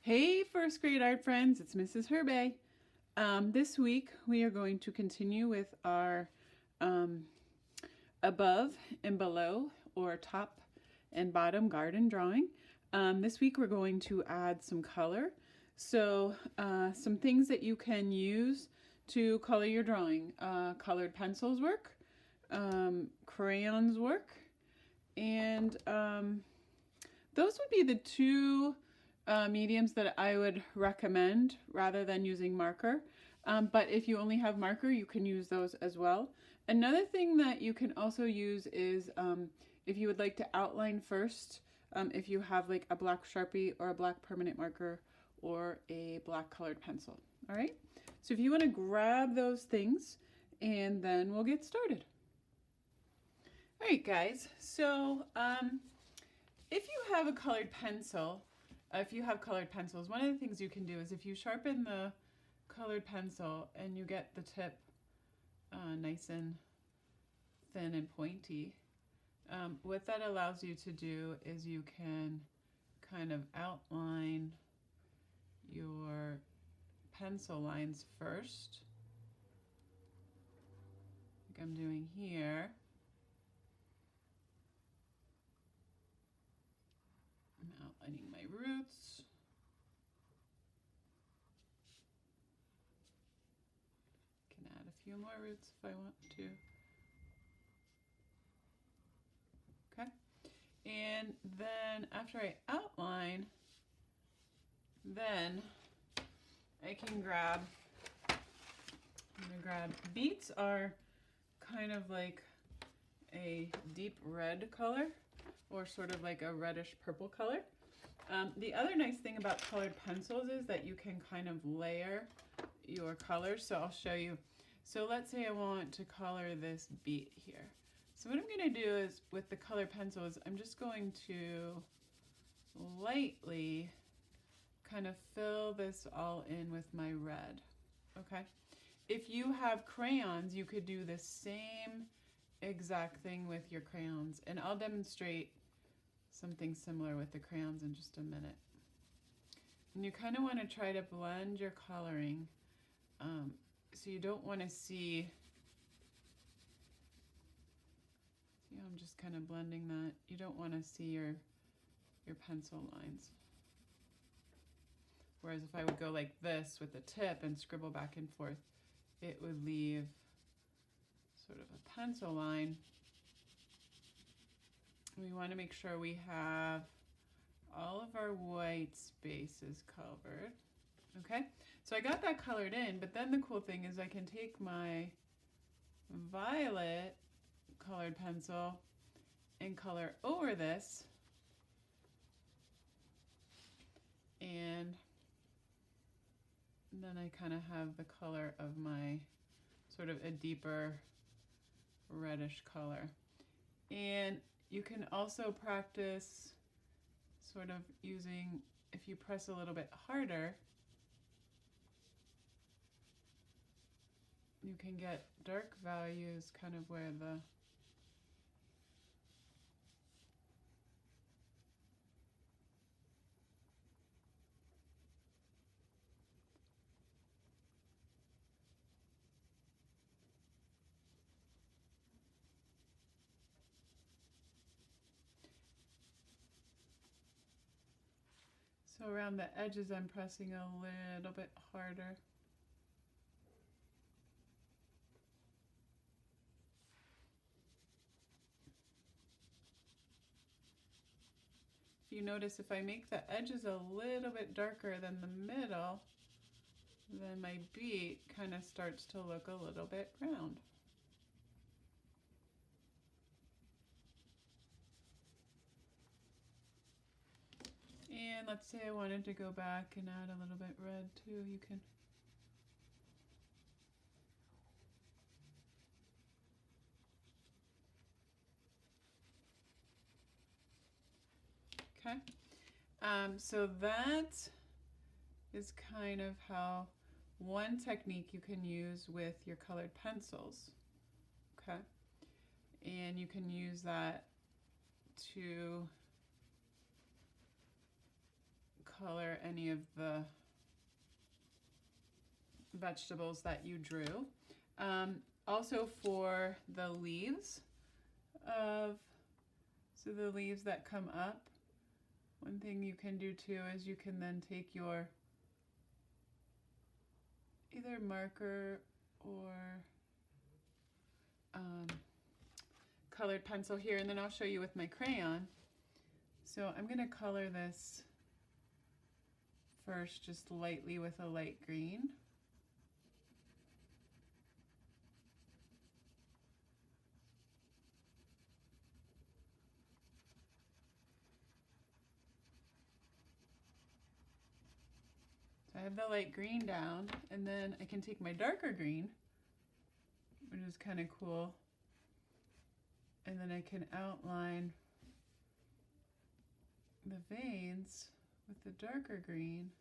Hey, first grade art friends, it's Mrs. Herbay. This week we are going to continue with our above and below or top and bottom garden drawing. This week we're going to add some color. So some things that you can use to color your drawing. Colored pencils work, crayons work, and those would be the two mediums that I would recommend rather than using marker. But if you only have marker, you can use those as well. Another thing that you can also use is if you would like to outline first, if you have like a black Sharpie or a black permanent marker or a black colored pencil. All right, so if you want to grab those things and then we'll get started. All right, guys, so if you have a colored pencil, if you have colored pencils, one of the things you can do is if you sharpen the colored pencil and you get the tip nice and thin and pointy, what that allows you to do is you can kind of outline your pencil lines first, like I'm doing here. I'm outlining my roots. Can add a few more roots if I want to. Okay. And then after I outline, then I can grab, beets are kind of like a deep red color or sort of like a reddish purple color. The other nice thing about colored pencils is that you can kind of layer your colors. So I'll show you. So let's say I want to color this beet here. So what I'm going to do is with the colored pencils, I'm just going to lightly kind of fill this all in with my red. Okay. If you have crayons, you could do the same exact thing with your crayons, and I'll demonstrate something similar with the crayons in just a minute. And you kind of want to try to blend your coloring, so you don't want to see I'm just kind of blending that. You don't want to see your pencil lines. Whereas if I would go like this with the tip and scribble back and forth, it would leave sort of a pencil line. We want to make sure we have all of our white spaces covered. Okay, so I got that colored in, but then the cool thing is I can take my violet colored pencil and color over this, and then I kind of have the color of my sort of a deeper reddish color. And you can also practice sort of using, if you press a little bit harder, you can get dark values kind of where the so around the edges I'm pressing a little bit harder. If you notice, if I make the edges a little bit darker than the middle, then my beet kind of starts to look a little bit round. And let's say I wanted to go back and add a little bit red too, you can. Okay, so that is kind of how one technique you can use with your colored pencils. Okay, and you can use that to color any of the vegetables that you drew. Also for the leaves so the leaves that come up, one thing you can do too is you can then take your either marker or colored pencil here, and then I'll show you with my crayon. So I'm going to color this first just lightly with a light green. So I have the light green down, and then I can take my darker green, which is kind of cool, and then I can outline the veins with the darker green.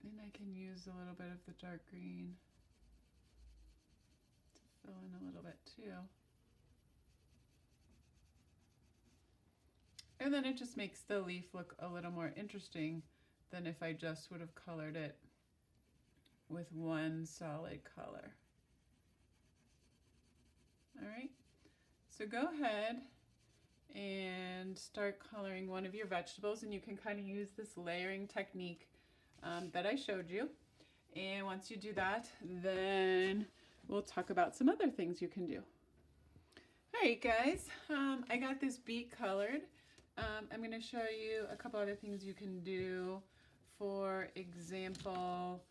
And I can use a little bit of the dark green to fill in a little bit too. And then it just makes the leaf look a little more interesting than if I just would have colored it with one solid color. All right, so go ahead and start coloring one of your vegetables, and you can kind of use this layering technique that I showed you. And once you do that, then we'll talk about some other things you can do. All right, guys, I got this beet colored. I'm going to show you a couple other things you can do. For example,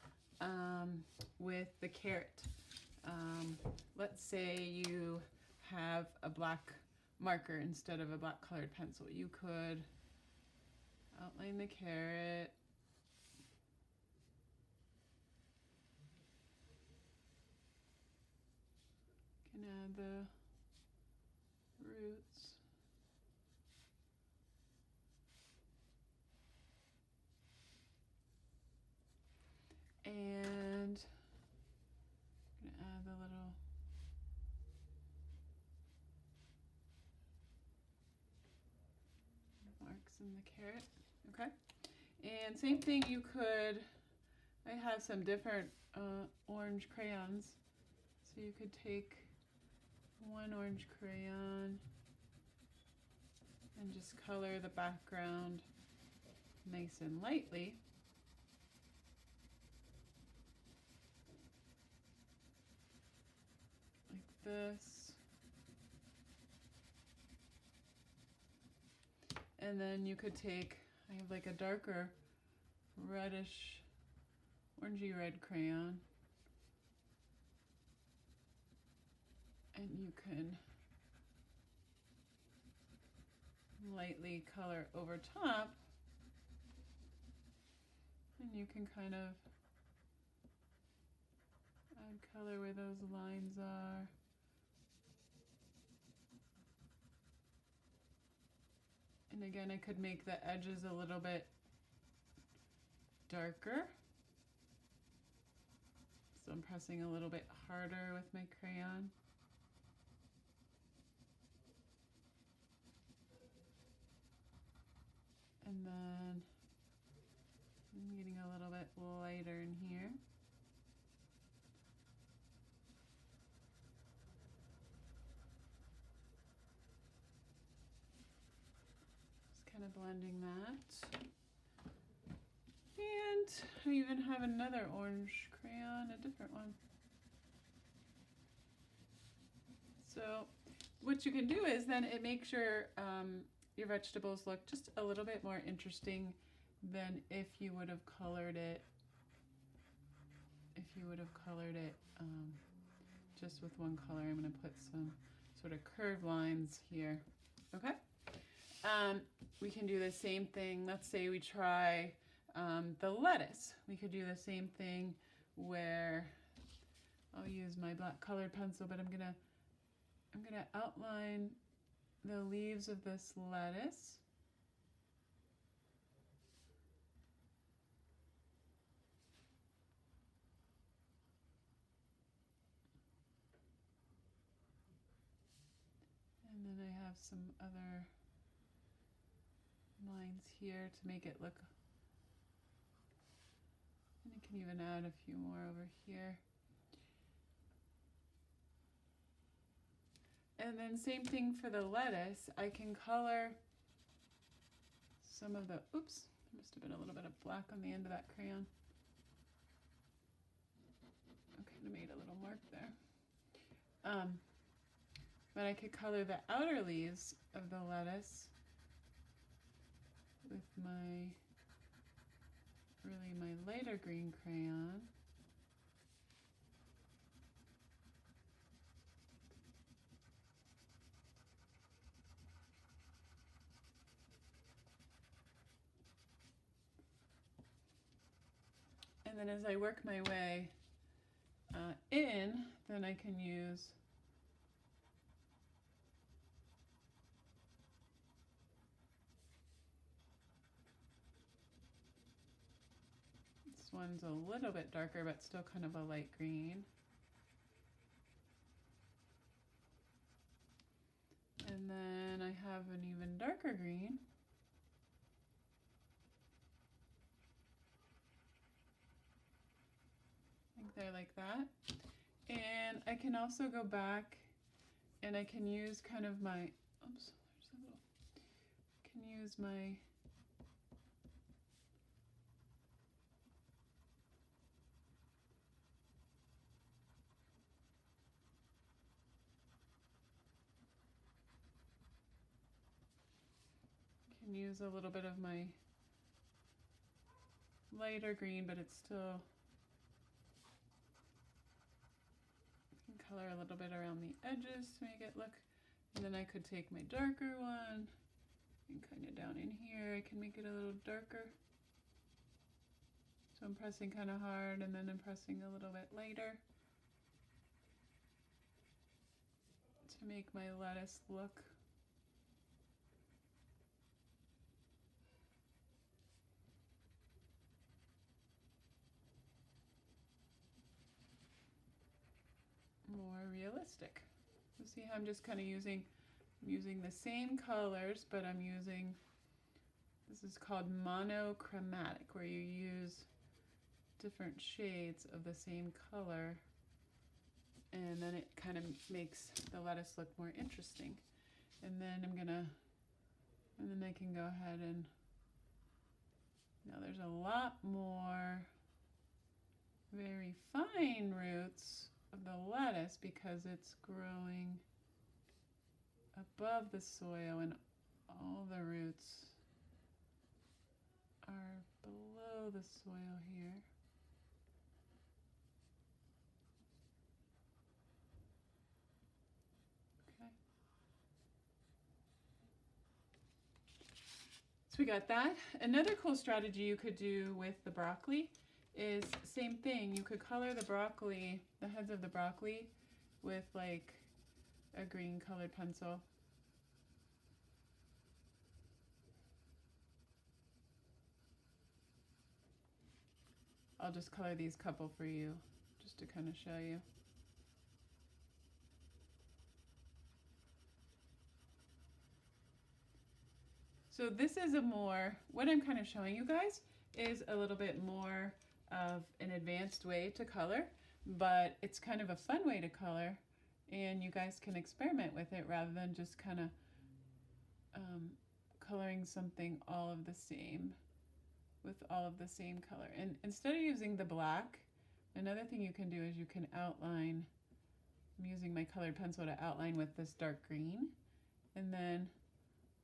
with the carrot. Let's say you have a black marker instead of a black colored pencil. You could outline the carrot. You can add the roots. And I'm going to add the little marks in the carrot. Okay. And same thing, you could, I have some different orange crayons. So you could take one orange crayon and just color the background nice and lightly. This, and then you could take, I have like a darker reddish orangey red crayon, and you can lightly color over top, and you can kind of add color where those lines are. And again, I could make the edges a little bit darker. So I'm pressing a little bit harder with my crayon. And then I'm getting a little bit lighter in here. Kind of blending that. And I even have another orange crayon, a different one. So what you can do is then it makes your vegetables look just a little bit more interesting than if you would have colored it just with one color. I'm going to put some sort of curved lines here. Okay. We can do the same thing. Let's say we try the lettuce. We could do the same thing where I'll use my black colored pencil, but I'm gonna outline the leaves of this lettuce. And then I have some other lines here to make it look, and I can even add a few more over here. And then same thing for the lettuce. I can color some of the, oops, there must have been a little bit of black on the end of that crayon. I kind of made a little mark there. But I could color the outer leaves of the lettuce with my lighter green crayon. And then as I work my way in, then I can use this one's a little bit darker, but still kind of a light green. And then I have an even darker green. I think they're like that. And I can also go back and I can use kind of my, oops, there's a little, I can use my use a little bit of my lighter green, but it's still, I can color a little bit around the edges to make it look, and then I could take my darker one and kind of down in here, I can make it a little darker. So I'm pressing kind of hard and then I'm pressing a little bit lighter to make my lettuce look more realistic. You see how I'm just kind of using the same colors, but I'm using, this is called monochromatic, where you use different shades of the same color, and then it kind of makes the lettuce look more interesting. And then and then I can go ahead and, now there's a lot more very fine roots of the lettuce because it's growing above the soil and all the roots are below the soil here. Okay. So we got that. Another cool strategy you could do with the broccoli is same thing. You could color the broccoli, the heads of the broccoli, with like a green colored pencil. I'll just color these couple for you, just to kind of show you. So this is a more, what I'm kind of showing you guys is a little bit more of an advanced way to color, but it's kind of a fun way to color, and you guys can experiment with it rather than just kind of coloring something all of the same with all of the same color. And instead of using the black, another thing you can do is you can outline. I'm using my colored pencil to outline with this dark green, and then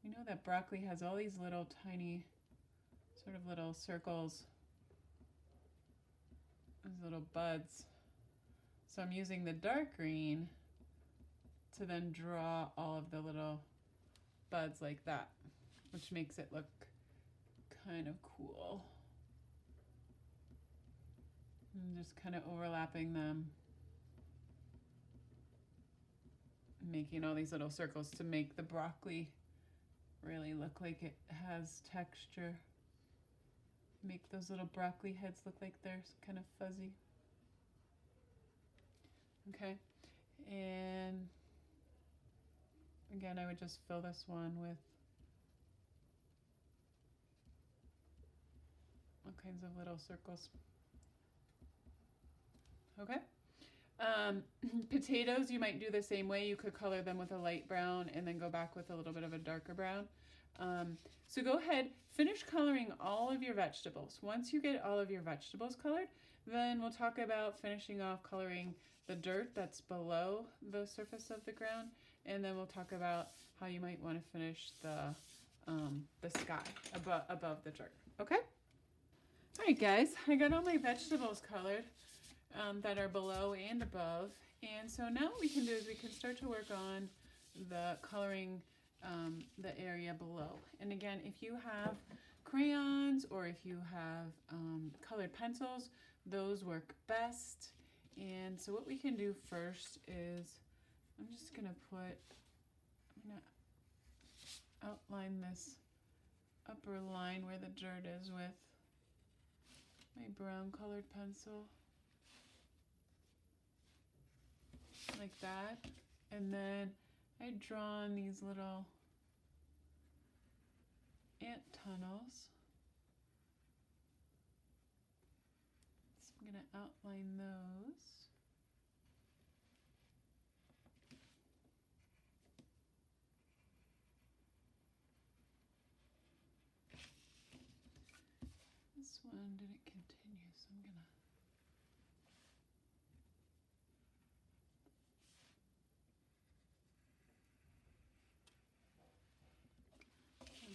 you know that broccoli has all these little tiny sort of little circles, these little buds. So I'm using the dark green to then draw all of the little buds like that, which makes it look kind of cool. And just kind of overlapping them making all these little circles to make the broccoli really look like it has texture. Make those little broccoli heads look like they're kind of fuzzy. Okay, and again, I would just fill this one with all kinds of little circles. Okay. Potatoes, you might do the same way. You could color them with a light brown and then go back with a little bit of a darker brown. So go ahead, finish coloring all of your vegetables. Once you get all of your vegetables colored, then we'll talk about finishing off coloring the dirt that's below the surface of the ground, and then we'll talk about how you might want to finish the sky above the dirt. Okay? All right, guys, I got all my vegetables colored that are below and above, and so now what we can do is we can start to work on the coloring the area below. And again, if you have crayons or if you have colored pencils, those work best. And so what we can do first is I'm gonna outline this upper line where the dirt is with my brown colored pencil, like that. And then I draw on these little ant tunnels. So I'm going to outline those. This one didn't continue, so I'm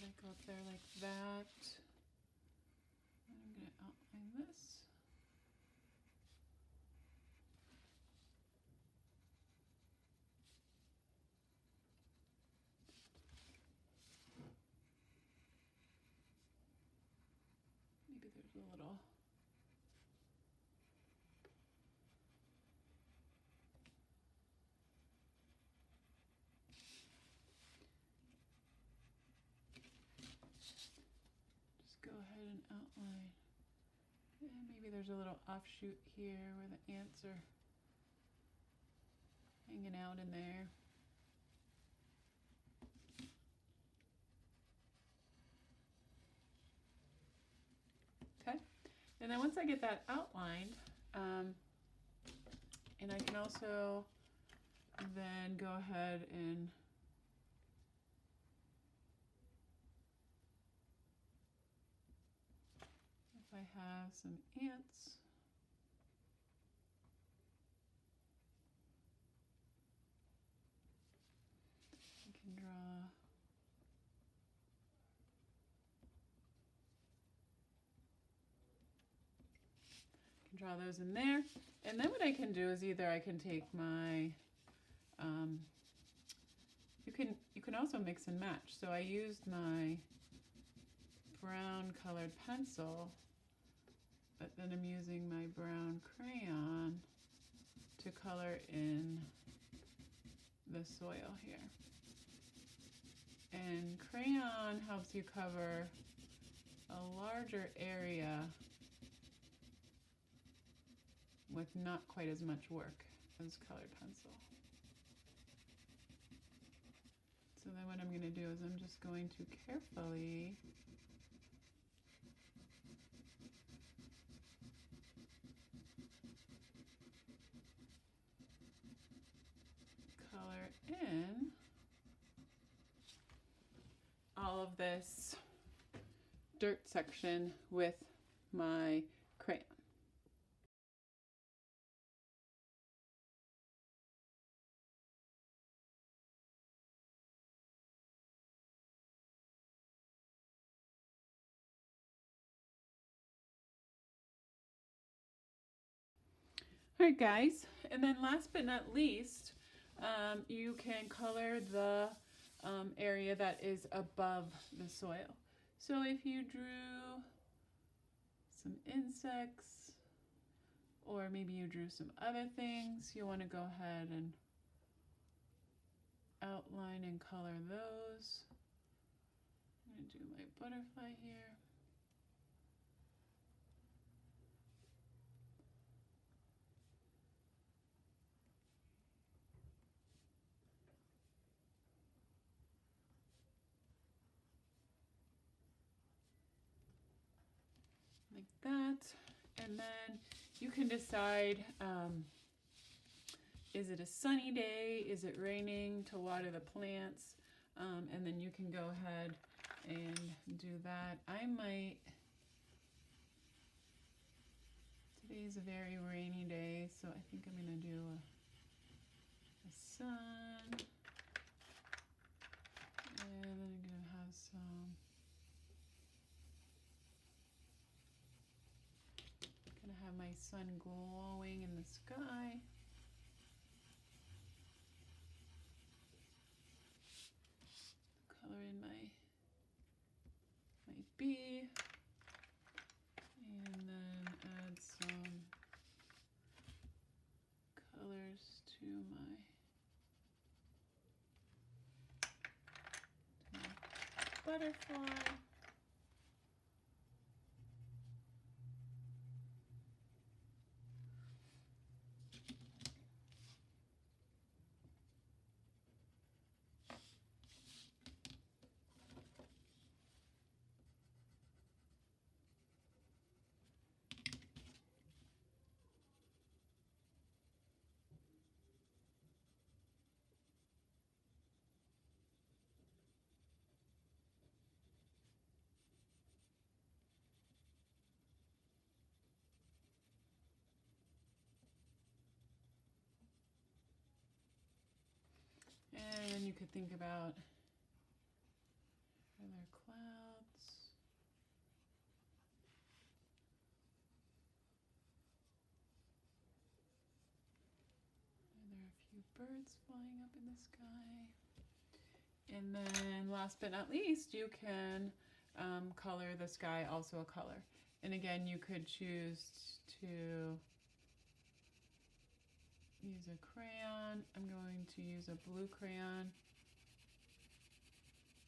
going to go up there like that. I'm going to outline this. Maybe there's a little go ahead and outline. And maybe there's a little offshoot here where the ants are hanging out in there. Okay, and then once I get that outlined, and I can also then go ahead and I have some ants. I can draw those in there. And then what I can do is either I can take my you can also mix and match. So I used my brown colored pencil, but then I'm using my brown crayon to color in the soil here. And crayon helps you cover a larger area with not quite as much work as colored pencil. So then what I'm going to do is I'm just going to carefully color in all of this dirt section with my crayon. All right, guys, and then last but not least, you can color the area that is above the soil. So if you drew some insects, or maybe you drew some other things, you want to go ahead and outline and color those. I'm going to do my butterfly here. Like that. And then you can decide, is it a sunny day? Is it raining to water the plants? And then you can go ahead and do that. I might, today's a very rainy day, so I think I'm gonna do a sun. And then I'm gonna have some, gonna have my sun glowing in the sky. Color in my bee, and then add some colors to my butterfly. And you could think about other clouds. Are there a few birds flying up in the sky? And then last but not least, you can color the sky also a color. And again, you could choose to use a crayon. I'm going to use a blue crayon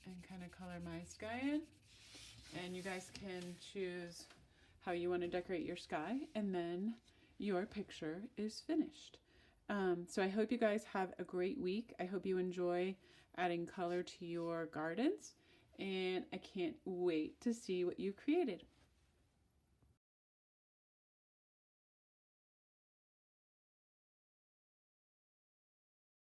and kind of color my sky in. And you guys can choose how you want to decorate your sky, and then your picture is finished. So I hope you guys have a great week. I hope you enjoy adding color to your gardens, and I can't wait to see what you created.